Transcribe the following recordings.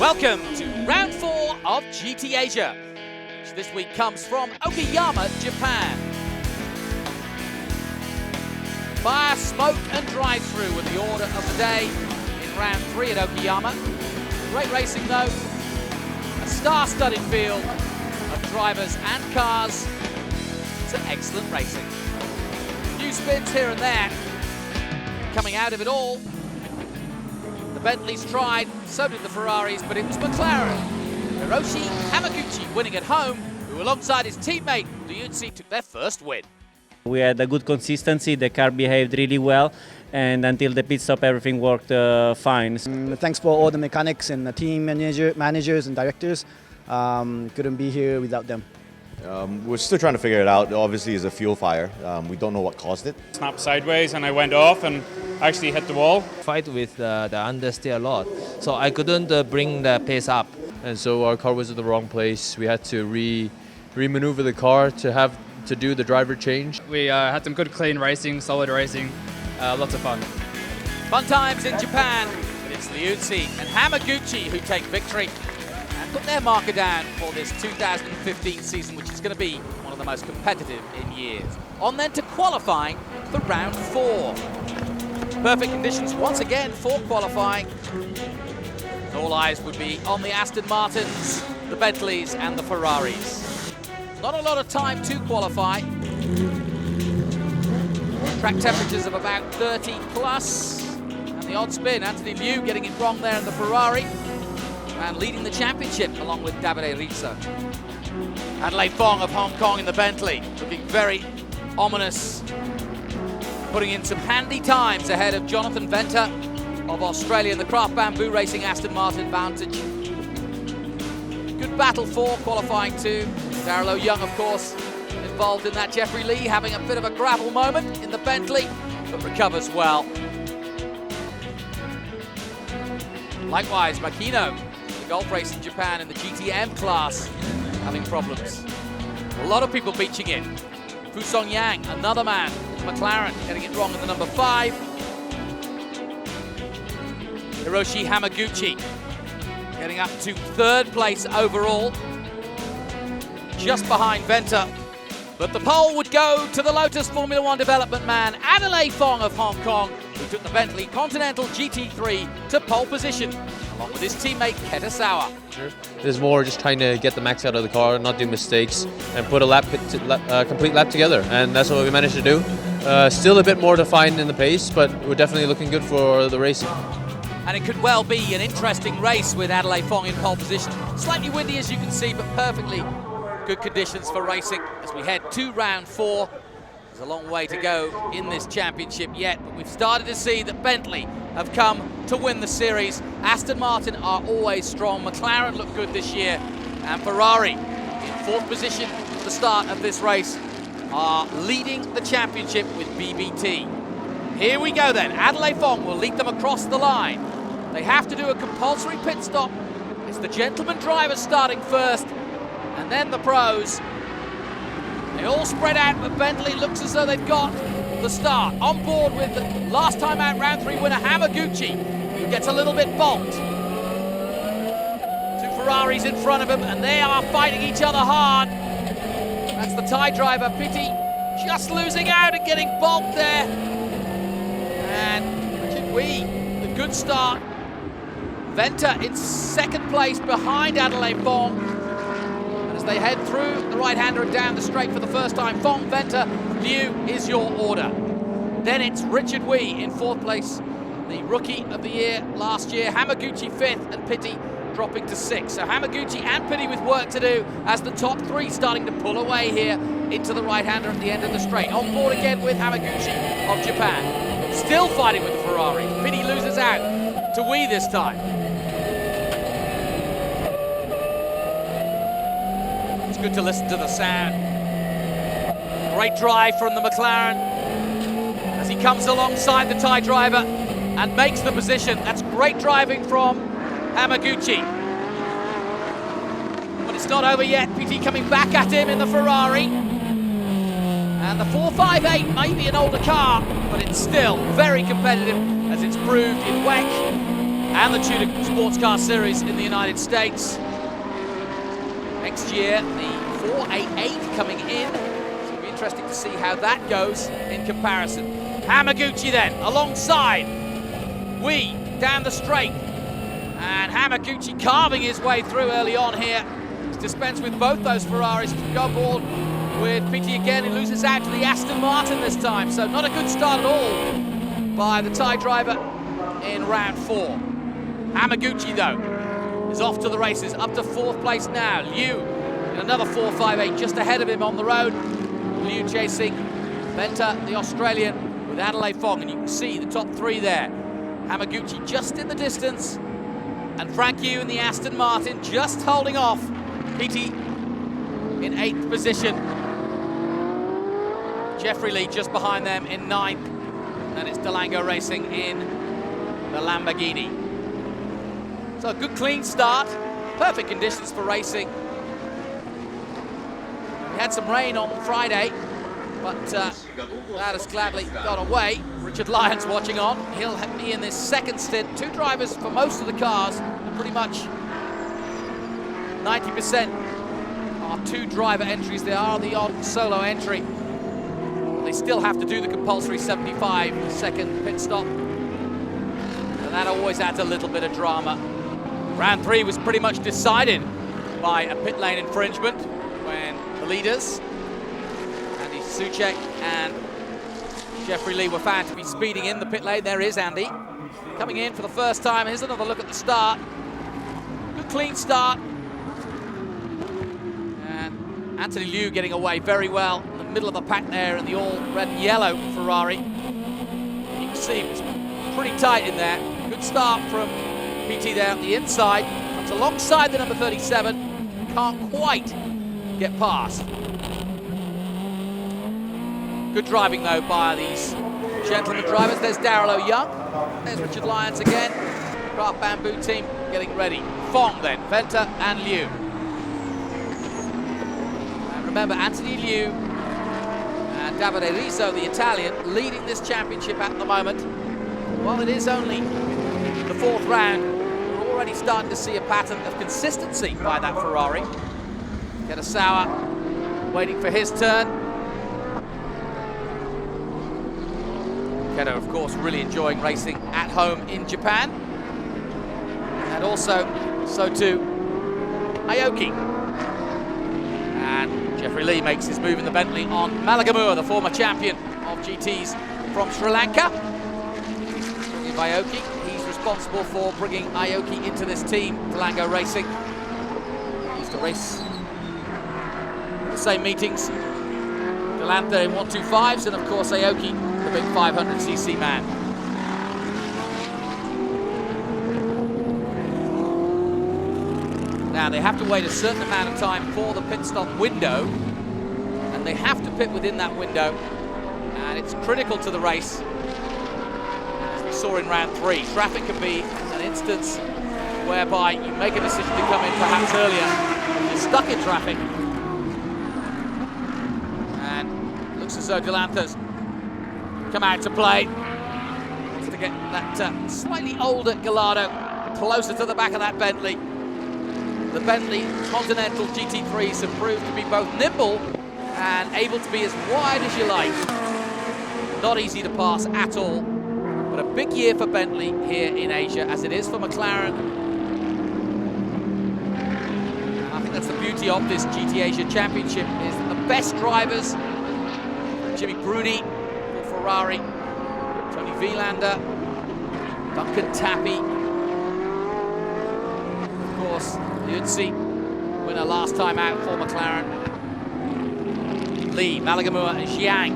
Welcome to round 4 of GT Asia, which this week comes from Okayama, Japan. Fire, smoke and drive-through were the order of the day in round 3 at Okayama. Great racing though, a star-studded field of drivers and cars. It's an excellent racing. Few spins here and there. Coming out of it all, the Bentleys tried, so did the Ferraris, but it was McLaren. Hiroshi Hamaguchi winning at home, who alongside his teammate Liuzzi took their first win. We had a good consistency, the car behaved really well, and until the pit stop everything worked fine. Thanks for all the mechanics and the team managers and directors. Couldn't be here without them. We're still trying to figure it out. Obviously, it's a fuel fire. We don't know what caused it. Snapped sideways and I went off and actually hit the wall. Fight with the understeer a lot, so I couldn't bring the pace up. And so our car was at the wrong place. We had to re-maneuver the car to do the driver change. We had some good clean racing, solid racing, lots of fun. Fun times in Japan, but it's Liuzzi and Hamaguchi who take victory and put their marker down for this 2015 season, which is going to be one of the most competitive in years. On then to qualifying for round 4. Perfect conditions once again for qualifying. All eyes would be on the Aston Martins, the Bentleys and the Ferraris. Not a lot of time to qualify. Track temperatures of about 30 plus. And the odd spin, Anthony Liu getting it wrong there in the Ferrari. And leading the championship along with Davide Rizzo. Adelaide Fong of Hong Kong in the Bentley, looking very ominous. Putting in some handy times ahead of Jonathan Venter of Australia in the Craft Bamboo Racing Aston Martin Vantage. Good battle for qualifying too. Darrell Young, of course, involved in that. Jeffrey Lee having a bit of a gravel moment in the Bentley, but recovers well. Likewise, Makino, the golf race in Japan in the GTM class, having problems. A lot of people beaching in. Fusong Yang, another man, McLaren, getting it wrong in the number 5. Hiroshi Hamaguchi getting up to 3rd place overall, just behind Venter. But the pole would go to the Lotus Formula One development man, Adelaide Fong of Hong Kong, who took the Bentley Continental GT3 to pole position, along with his teammate Ketasawa. It is more just trying to get the max out of the car, not do mistakes, and put a complete lap together. And that's what we managed to do. Still a bit more to find in the pace, but we're definitely looking good for the racing. And it could well be an interesting race with Adelaide Fong in pole position. Slightly windy as you can see, but perfectly good conditions for racing as we head to round 4. There's a long way to go in this championship yet, but we've started to see that Bentley have come to win the series. Aston Martin are always strong. McLaren look good this year. And Ferrari in 4th position at the start of this race are leading the championship with BBT. Here we go then. Adelaide Fong will lead them across the line. They have to do a compulsory pit stop. It's the gentleman drivers starting first, and then the pros. They all spread out, but Bentley looks as though they've got the start. On board with the last time out round 3 winner Hamaguchi, who gets a little bit bonked. 2 Ferraris in front of him, and they are fighting each other hard. That's the Thai driver, Pitti, just losing out and getting bonked there. And Richard Wee, the good start. Venter in 2nd place behind Adelaide Fong. And as they head through the right-hander and down the straight for the first time, Fong, Venter, Liu is your order. Then it's Richard Wee in 4th place, the rookie of the year last year. Hamaguchi 5th and Pitti dropping to 6th. So Hamaguchi and Pitti with work to do as the top 3 starting to pull away here into the right-hander at the end of the straight. On board again with Hamaguchi of Japan. Still fighting with the Ferrari. Pitti loses out to Wee this time. It's good to listen to the sound. Great drive from the McLaren as he comes alongside the Thai driver and makes the position. That's great driving from Hamaguchi. But it's not over yet. Pitti coming back at him in the Ferrari. And the 458 may be an older car, but it's still very competitive, as it's proved in WEC and the Tudor Sports Car Series in the United States. Next year, the 488 coming in. So it'll be interesting to see how that goes in comparison. Hamaguchi then, alongside Wee down the straight. And Hamaguchi carving his way through early on here. He's dispensed with both those Ferraris to go aboard with PT again. He loses out to the Aston Martin this time. So not a good start at all by the Thai driver in round 4. Hamaguchi, though, is off to the races, up to 4th place now. Liu in another 4.58, just ahead of him on the road. Liu chasing Venter, the Australian, with Adelaide Fong, and you can see the top 3 there. Hamaguchi just in the distance, and Frank Yu in the Aston Martin just holding off. PT in 8th position. Jeffrey Lee just behind them in 9th. And it's Delango Racing in the Lamborghini. So a good clean start, perfect conditions for racing. We had some rain on Friday, but that has gladly gone away. Richard Lyons watching on. He'll be in this second stint. 2 drivers for most of the cars, and pretty much 90% are 2 driver entries. They are the odd solo entry. They still have to do the compulsory 75-second pit stop. And that always adds a little bit of drama. Round 3 was pretty much decided by a pit lane infringement when the leaders, Andy Soucek and Jeffrey Lee, were found to be speeding in the pit lane. There is Andy coming in for the first time. Here's another look at the start. Good clean start. And Anthony Liu getting away very well in the middle of the pack there in the all red and yellow Ferrari. You can see it's pretty tight in there. Good start from PT there at the inside. Comes alongside the number 37. Can't quite get past. Good driving though by these gentlemen drivers. There's Daryl O'Young. There's Richard Lyons again. Craft Bamboo team getting ready. Fong then, Venter and Liu. And remember, Anthony Liu and Davide Rizzo, the Italian, leading this championship at the moment. While it is only the 4th round, we're already starting to see a pattern of consistency by that Ferrari. Ketesawa waiting for his turn. Keto, of course, really enjoying racing at home in Japan. And also, so too, Aoki. And Jeffrey Lee makes his move in the Bentley on Malagamua, the former champion of GTs from Sri Lanka. Talking of Aoki, he's responsible for bringing Aoki into this team, Delango Racing. He used to race in the same meetings. Delanthe in 125s, and of course Aoki, the big 500cc man. Now they have to wait a certain amount of time for the pit stop window, and they have to pit within that window, and it's critical to the race. As we saw in round 3, traffic can be an instance whereby you make a decision to come in perhaps earlier, you're stuck in traffic, and looks as though Delanthe's come out to play. Just to get that slightly older Gallardo closer to the back of that Bentley. The Bentley Continental GT3s have proved to be both nimble and able to be as wide as you like. Not easy to pass at all, but a big year for Bentley here in Asia, as it is for McLaren. And I think that's the beauty of this GT Asia Championship, is that the best drivers, Jimmy Bruni for Ferrari, Tony Vielander, Duncan Tappy, of course, Liuzzi, winner last time out for McLaren. Lee, Malagamua and Xiang,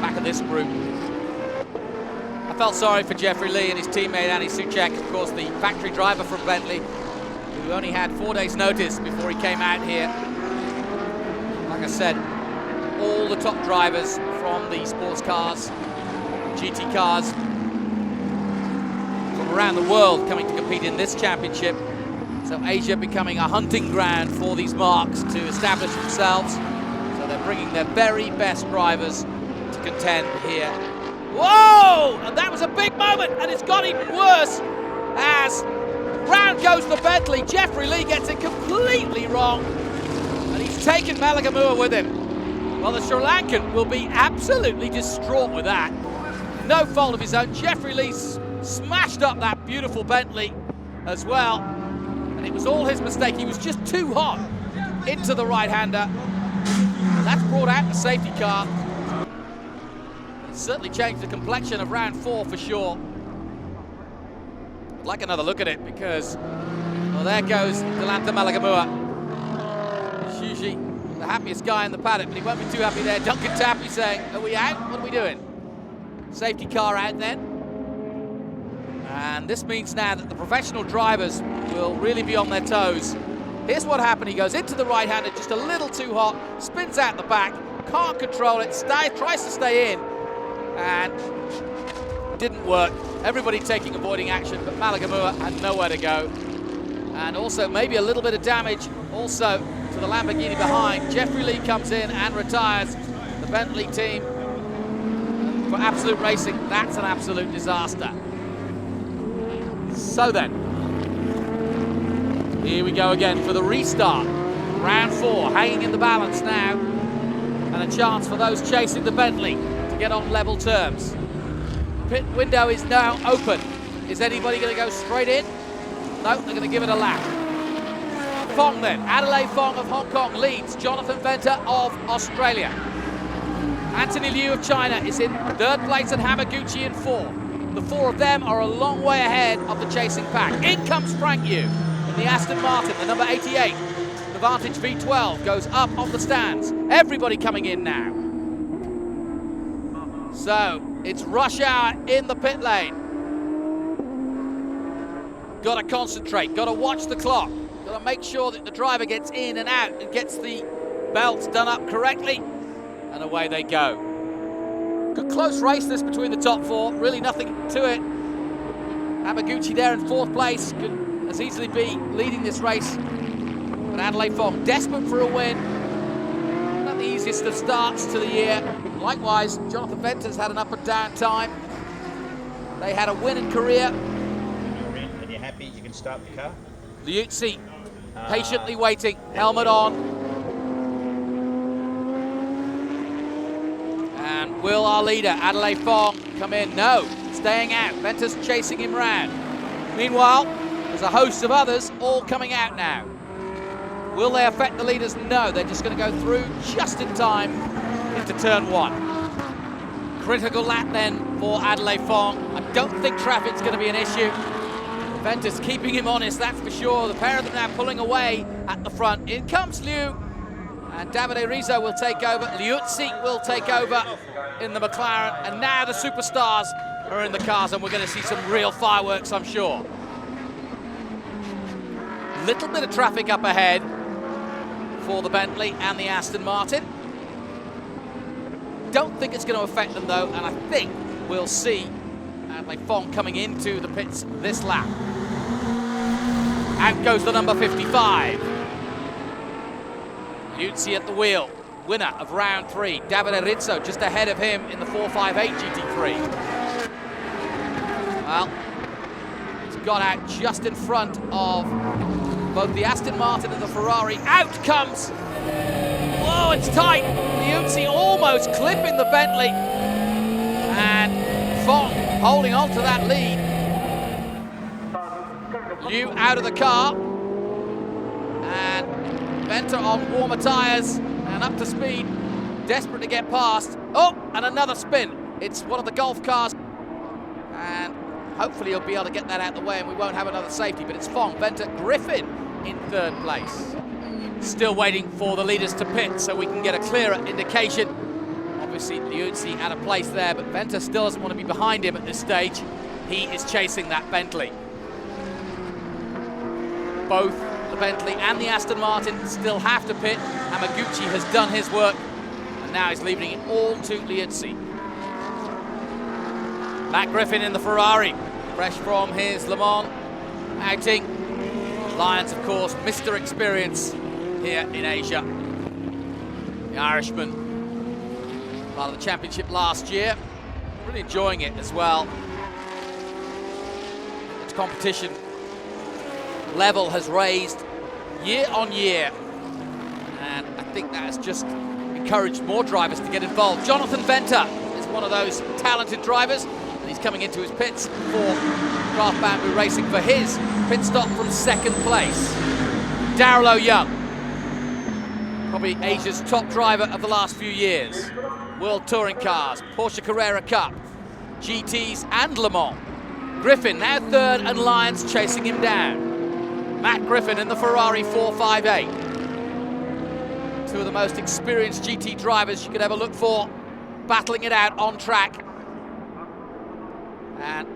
back of this group. I felt sorry for Jeffrey Lee and his teammate Andy Soucek, of course the factory driver from Bentley, who only had 4 days notice before he came out here. Like I said, all the top drivers from the sports cars, GT cars, from around the world coming to compete in this championship. So Asia becoming a hunting ground for these marques to establish themselves. So they're bringing their very best drivers to contend here. Whoa! And that was a big moment, and it's got even worse as round goes the Bentley. Jeffrey Lee gets it completely wrong, and he's taken Malagamua with him. Well, the Sri Lankan will be absolutely distraught with that. No fault of his own. Jeffrey Lee smashed up that beautiful Bentley as well, and it was all his mistake. He was just too hot into the right-hander. That's brought out the safety car. It's certainly changed the complexion of round 4 for sure. I'd like another look at it because, well, there goes Delanta Malagamua. He's usually the happiest guy in the paddock, but he won't be too happy there. Duncan Tappy saying, are we out? What are we doing? Safety car out then. And this means now that the professional drivers will really be on their toes. Here's what happened. He goes into the right-hander just a little too hot, spins out the back, can't control it, tries to stay in, and didn't work. Everybody taking avoiding action, but Malagamua had nowhere to go. And also maybe a little bit of damage also to the Lamborghini behind. Jeffrey Lee comes in and retires the Bentley team. For Absolute Racing, that's an absolute disaster. So then, here we go again for the restart. Round 4, hanging in the balance now, and a chance for those chasing the Bentley to get on level terms. Pit window is now open. Is anybody going to go straight in? No, they're going to give it a lap. Fong then, Adelaide Fong of Hong Kong leads Jonathan Venter of Australia. Anthony Liu of China is in 3rd place and Hamaguchi in 4. The 4 of them are a long way ahead of the chasing pack. In comes Frank Yu in the Aston Martin, the number 88. The Vantage V12 goes up on the stands. Everybody coming in now. So it's rush hour in the pit lane. Got to concentrate, got to watch the clock, got to make sure that the driver gets in and out and gets the belts done up correctly. And away they go. Good close race this between the top 4, really nothing to it. Hamaguchi there in 4th place, could as easily be leading this race. But Adelaide Fong desperate for a win. Not the easiest of starts to the year. Likewise, Jonathan Venter's had an up and down time. They had a win in Korea. And you're happy you can start the car? Liuzzi patiently waiting, helmet on. And will our leader, Adelaide Fong, come in? No, staying out. Venter's chasing him round. Meanwhile, there's a host of others all coming out now. Will they affect the leaders? No, they're just going to go through just in time into turn 1. Critical lap then for Adelaide Fong. I don't think traffic's going to be an issue. Venter's keeping him honest, that's for sure. The pair of them now pulling away at the front. In comes Liu. And Davide Rizzo will take over. Liuzzi will take over in the McLaren. And now the superstars are in the cars, and we're going to see some real fireworks, I'm sure. Little bit of traffic up ahead for the Bentley and the Aston Martin. Don't think it's going to affect them, though, and I think we'll see Adelaide Fong coming into the pits this lap. Out goes the number 55. Liuzzi at the wheel, winner of round 3. Davide Rizzo just ahead of him in the 458 GT3. Well, it's got out just in front of both the Aston Martin and the Ferrari. Out comes, whoa, it's tight. Liuzzi almost clipping the Bentley. And Fong holding on to that lead. Liu out of the car. And Venter on warmer tyres and up to speed, desperate to get past. Oh, and another spin. It's one of the Golf cars. And hopefully he'll be able to get that out of the way and we won't have another safety, but it's Fong, Venter, Griffin in 3rd place. Still waiting for the leaders to pit so we can get a clearer indication. Obviously, Liuzzi out of place there, but Venter still doesn't want to be behind him at this stage. He is chasing that Bentley. Both the Bentley and the Aston Martin still have to pit. Hamaguchi has done his work, and now he's leaving it all to Liuzzi. Matt Griffin in the Ferrari, fresh from his Le Mans outing. Lions, of course, Mr. Experience here in Asia. The Irishman, part of the championship last year, really enjoying it as well. It's competition level has raised year on year, and I think that has just encouraged more drivers to get involved. Jonathan Venter is one of those talented drivers, and he's coming into his pits for Craft Bamboo Racing for his pit stop from second place. Darryl O'Young, probably Asia's top driver of the last few years. World Touring Cars, Porsche Carrera Cup, GTs and Le Mans. Griffin now third and Lyons chasing him down. Matt Griffin in the Ferrari 458. Two of the most experienced GT drivers you could ever look for, battling it out on track. And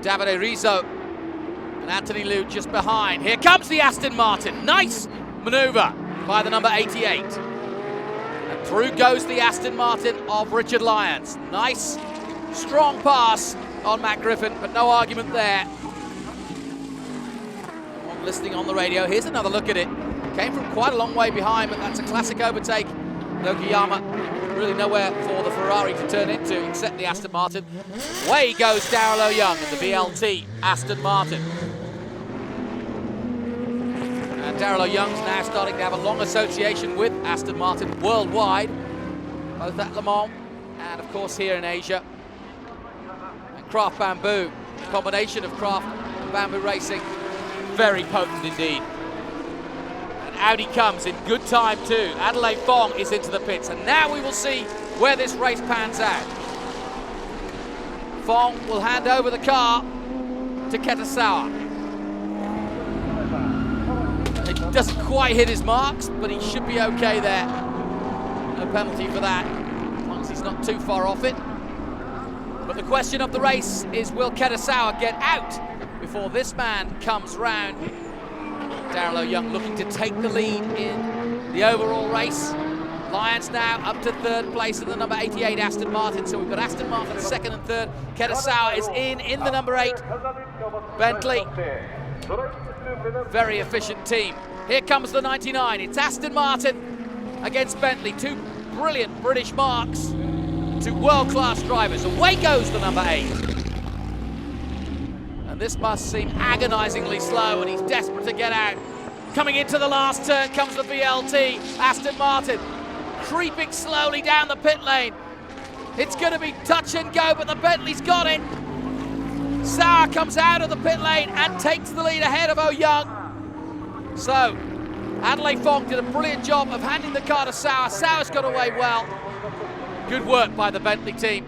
Davide Rizzo and Anthony Liu just behind. Here comes the Aston Martin. Nice maneuver by the number 88. And through goes the Aston Martin of Richard Lyons. Nice, strong pass on Matt Griffin, but no argument there. I'm listening on the radio. Here's another look at it. Came from quite a long way behind, but that's a classic overtake. Okayama, really nowhere for the Ferrari to turn into except the Aston Martin. Away goes Darryl O'Young in the VLT Aston Martin. And Darryl O'Young's now starting to have a long association with Aston Martin worldwide, both at Le Mans and of course here in Asia. And Craft Bamboo, the combination of Craft and Bamboo Racing, very potent indeed. And out he comes in good time too. Adelaide Fong is into the pits, and now we will see where this race pans out. Fong will hand over the car to Kitasawa. It doesn't quite hit his marks, but he should be okay there. No penalty for that, as long as he's not too far off it. But the question of the race is, will Kitasawa get out before this man comes round? Darryl O'Young looking to take the lead in the overall race. Lyons now up to third place in the number 88 Aston Martin. So we've got Aston Martin second and third. Kitasawa is in the number 8 Bentley. Very efficient team. Here comes the 99. It's Aston Martin against Bentley. Two brilliant British marks. Two world-class drivers. Away goes the number 8. And this must seem agonizingly slow, and he's desperate to get out. Coming into the last turn comes the VLT Aston Martin, creeping slowly down the pit lane. It's going to be touch and go, but the Bentley's got it. Sauer comes out of the pit lane and takes the lead ahead of O'Young. So, Adelaide Fong did a brilliant job of handing the car to Sauer. Sauer's got away well. Good work by the Bentley team.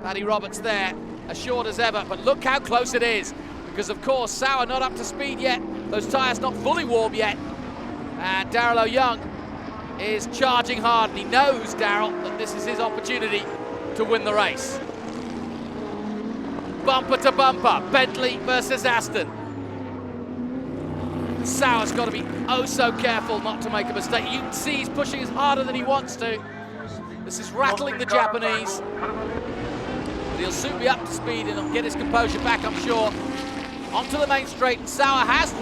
Paddy Roberts there, assured as ever, but look how close it is, because of course Sauer not up to speed yet, those tyres not fully warm yet, and Darryl O'Young is charging hard, and he knows, Darryl, that this is his opportunity to win the race. Bumper to bumper, Bentley versus Aston. Sauer's got to be oh so careful not to make a mistake. You can see he's pushing as harder than he wants to. This is rattling the Japanese. But he'll soon be up to speed and he'll get his composure back, I'm sure. Onto the main straight, and Sauer has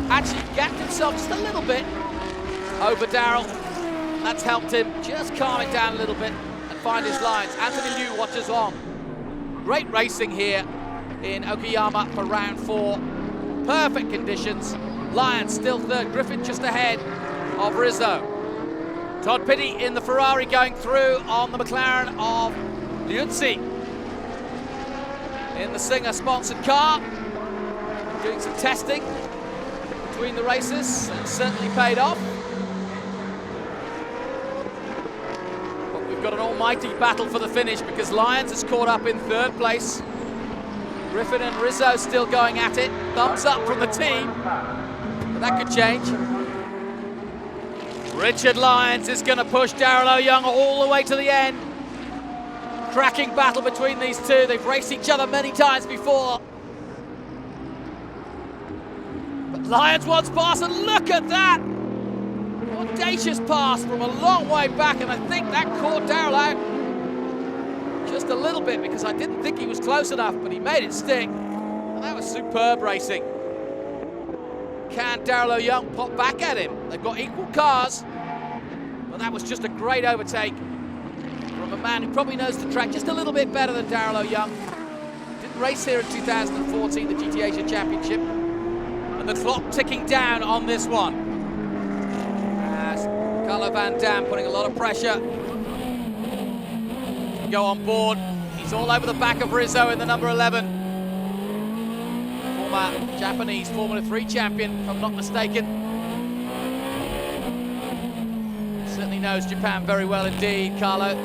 actually gapped himself just a little bit over Darryl. That's helped him just calm it down a little bit and find his lines. Anthony Liu watches on. Great racing here in Okayama for round 4. Perfect conditions. Lyons still third, Griffin just ahead of Rizzo. Todd Pitty in the Ferrari going through on the McLaren of Liuzzi. In the Singer-sponsored car, doing some testing between the races, and certainly paid off. But we've got an almighty battle for the finish, because Lyons has caught up in third place. Griffin and Rizzo still going at it. Thumbs up from the team, but that could change. Richard Lyons is going to push Darryl O'Young all the way to the end. Cracking battle between these two. They've raced each other many times before. But Lyons wants pass, and look at that! Audacious pass from a long way back, and I think that caught Darryl out just a little bit, because I didn't think he was close enough, but he made it stick. And that was superb racing. Can Darryl O'Young pop back at him? They've got equal cars, but that was just a great overtake from a man who probably knows the track just a little bit better than Darryl O'Young. Didn't race here in 2014, the GT Asia Championship. And the clock ticking down on this one. As Carlo Van Dam putting a lot of pressure. Go on board. He's all over the back of Rizzo in the number 11. Former Japanese Formula 3 champion, if I'm not mistaken. Certainly knows Japan very well indeed, Carlo.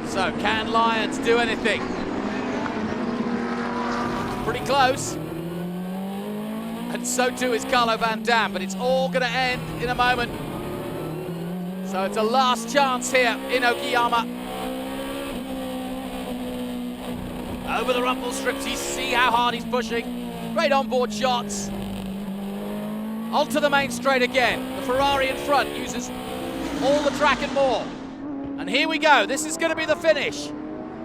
So, can Lyons do anything? Pretty close. And so too is Carlo Van Dam, but it's all going to end in a moment. So it's a last chance here in Okayama. Over the rumble strips, you see how hard he's pushing. Great onboard shots. Onto the main straight again. The Ferrari in front uses all the track and more. And here we go, this is going to be the finish.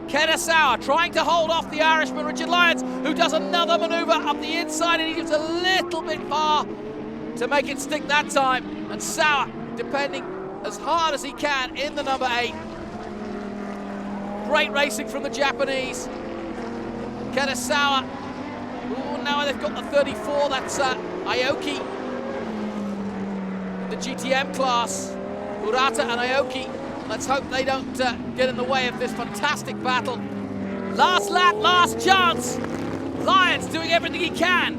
Kitasawa trying to hold off the Irishman Richard Lyons, who does another maneuver up the inside, and he gives a little bit far to make it stick that time. And Sawa defending as hard as he can in the number 8. Great racing from the Japanese. Kitasawa. Ooh, now they've got the 34, that's Aoki. The GTM class, Urata and Aoki. Let's hope they don't get in the way of this fantastic battle. Last lap, last chance. Lyons doing everything he can.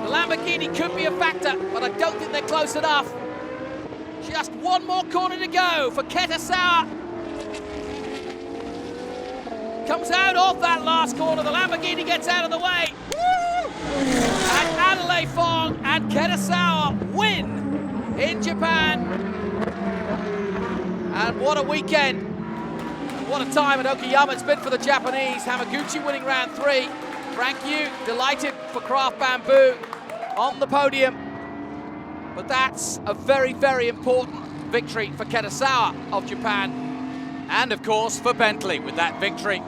The Lamborghini could be a factor, but I don't think they're close enough. Just one more corner to go for Kitasawa. Comes out of that last corner. The Lamborghini gets out of the way. Woo! And Adelaide Fong and Kitasawa win in Japan. And what a weekend. What a time at Okayama it's been for the Japanese. Hamaguchi winning round 3. Frank Yu delighted for Craft Bamboo on the podium. But that's a very, very important victory for Kitasawa of Japan. And of course for Bentley with that victory.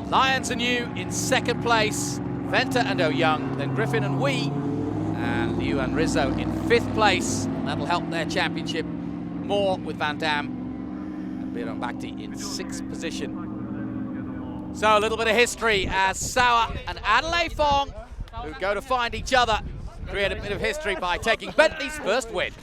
Lyons and Yu in 2nd place. Venter and Oyoung, then Griffin and Wee. And Liu and Rizzo in 5th place. That'll help their championship more with Van Dam. Biron Bhakti in 6th position. So a little bit of history as Sawa and Adelaide Fong, who go to find each other, create a bit of history by taking Bentley's first win.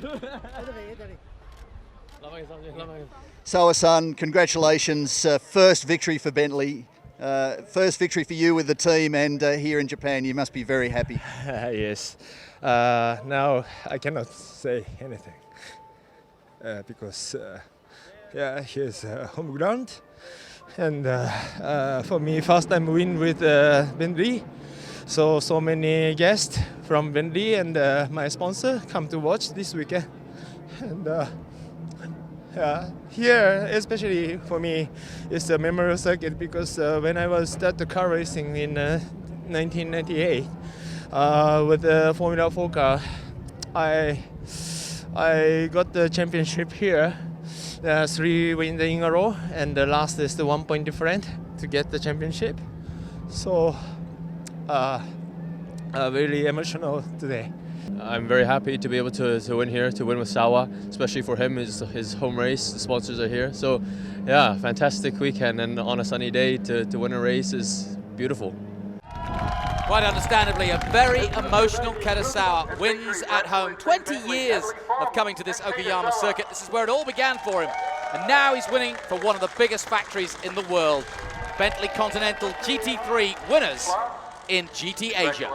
Sawa-san, congratulations. First victory for Bentley. First victory for you with the team and here in Japan. You must be very happy. Yes. Now I cannot say anything because yeah, here's home ground, and for me, first time win with Bentley. So many guests from Bentley and my sponsor come to watch this weekend, and here, especially for me, it's a memorial circuit because when I was start the car racing in 1998 with the Formula 4 car, I got the championship here. 3 wins in a row, and the last is the 1 point different to get the championship. So, really emotional today. I'm very happy to be able to win here, to win with Sawa, especially for him, his home race. The sponsors are here. So, yeah, fantastic weekend, and on a sunny day to win a race is beautiful. Quite understandably, a very emotional Kitasawa wins at home. 20 years of coming to this Okayama circuit. This is where it all began for him. And now he's winning for one of the biggest factories in the world. Bentley Continental GT3 winners in GT Asia.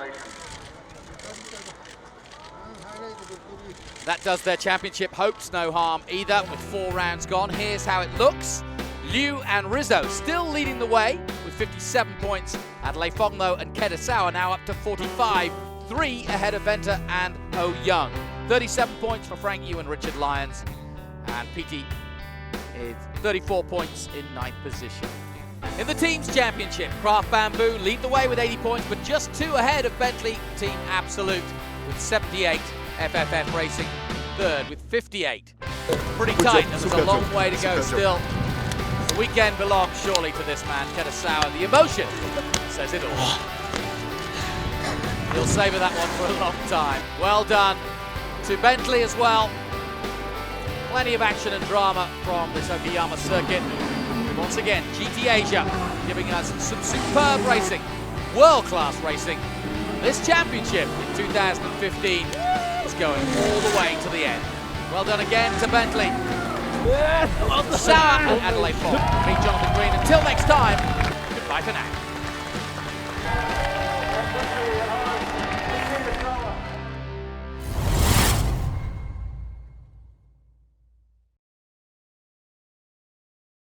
That does their championship hopes no harm either with 4 rounds gone. Here's how it looks. Liu and Rizzo still leading the way with 57 points. Adelaide Fong, though, and Kitasawa now up to 45, 3 ahead of Venter and Oyoung. 37 points for Frank Yu and Richard Lyons. And PT is 34 points in 9th position. In the team's championship, Craft Bamboo lead the way with 80 points, but just 2 ahead of Bentley Team Absolute with 78. FFF Racing 3rd with 58. Pretty tight, and there's a long way to go still. The weekend belongs surely to this man, Kitasawa. The emotion says it all. He'll savour that one for a long time. Well done to Bentley as well. Plenty of action and drama from this Okayama circuit. Once again, GT Asia giving us some superb racing, world-class racing. This championship in 2015 is going all the way to the end. Well done again to Bentley. Sauer and Adelaide Fong. Me, Jonathan Green. Until next time, goodbye for now.